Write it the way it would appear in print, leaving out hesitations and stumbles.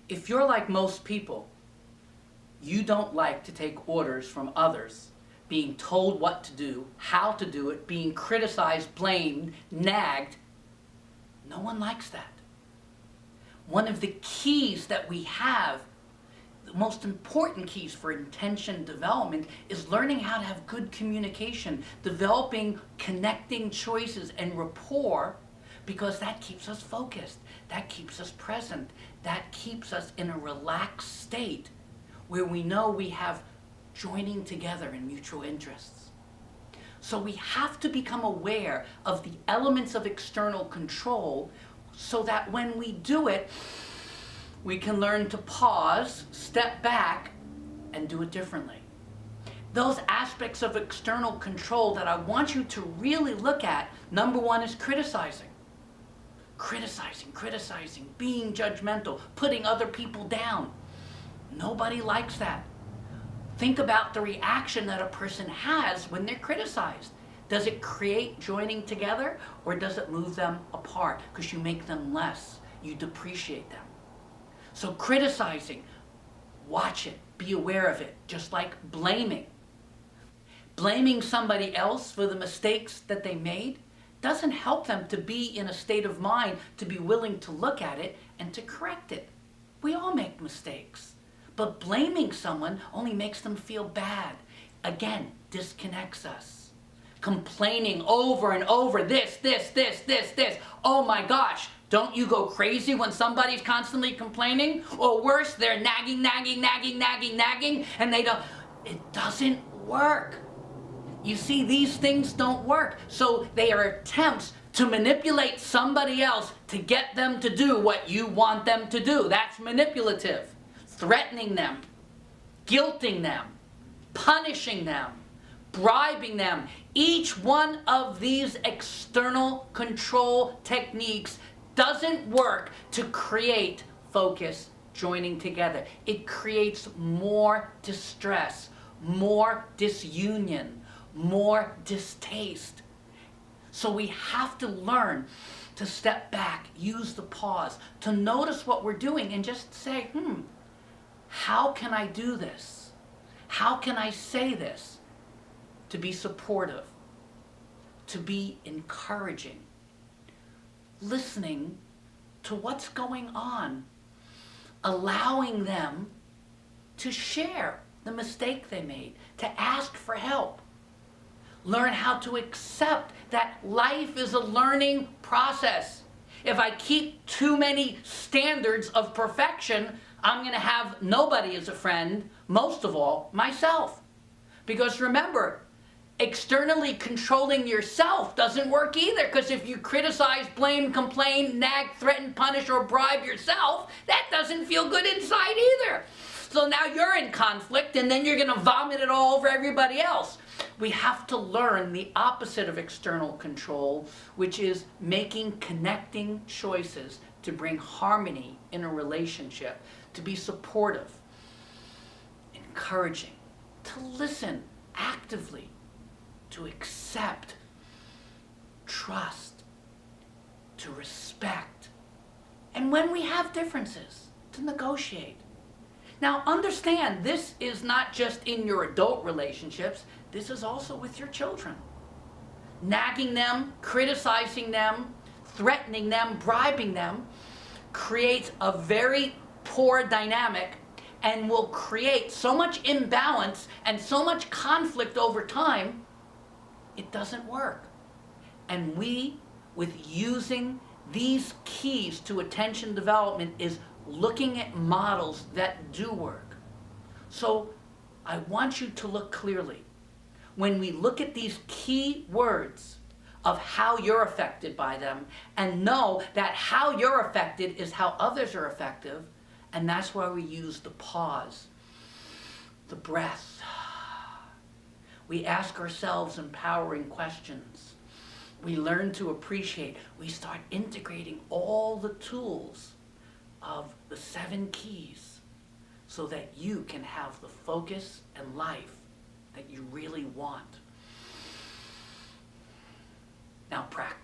If you're like most people, you don't like to take orders from others, being told what to do, how to do it, being criticized, blamed, nagged. No one likes that. One of the keys that we have, the most important keys for intention development, is learning how to have good communication, developing connecting choices and rapport, because that keeps us focused, that keeps us present, that keeps us in a relaxed state where we know we have joining together in mutual interests. So we have to become aware of the elements of external control so that when we do it, we can learn to pause, step back, and do it differently. Those aspects of external control that I want you to really look at, number one is criticizing. Criticizing, being judgmental, putting other people down. Nobody likes that. Think about the reaction that a person has when they're criticized. Does it create joining together, or does it move them apart because you make them less, you depreciate them? So criticizing, watch it, be aware of it, just like blaming. Blaming somebody else for the mistakes that they made doesn't help them to be in a state of mind to be willing to look at it and to correct it. We all make mistakes. But blaming someone only makes them feel bad. Again, disconnects us. Complaining over and over, this. Oh my gosh, don't you go crazy when somebody's constantly complaining? Or worse, they're nagging, and they don't. It doesn't work. You see, these things don't work. So they are attempts to manipulate somebody else to get them to do what you want them to do. That's manipulative. Threatening them, guilting them, punishing them, bribing them. Each one of these external control techniques doesn't work to create focus, joining together. It creates more distress, more disunion, more distaste. So we have to learn to step back, use the pause, to notice what we're doing and just say, how can I do this? How can I say this? To be supportive, to be encouraging, listening to what's going on, allowing them to share the mistake they made, to ask for help. Learn how to accept that life is a learning process. If I keep too many standards of perfection, I'm going to have nobody as a friend, most of all, myself. Because remember, externally controlling yourself doesn't work either, because if you criticize, blame, complain, nag, threaten, punish, or bribe yourself, that doesn't feel good inside either. So now you're in conflict, and then you're going to vomit it all over everybody else. We have to learn the opposite of external control, which is making connecting choices to bring harmony in a relationship, to be supportive, encouraging, to listen actively, to accept, trust, to respect, and when we have differences, to negotiate. Now understand, this is not just in your adult relationships, this is also with your children. Nagging them, criticizing them, threatening them, bribing them creates a very poor dynamic and will create so much imbalance and so much conflict over time, it doesn't work. And we, with using these keys to attention development, is looking at models that do work. So I want you to look clearly. When we look at these key words of how you're affected by them, and know that how you're affected is how others are effective, and that's why we use the pause, the breath. We ask ourselves empowering questions. We learn to appreciate. We start integrating all the tools of the 7 keys so that you can have the focus and life that you really want. Now practice.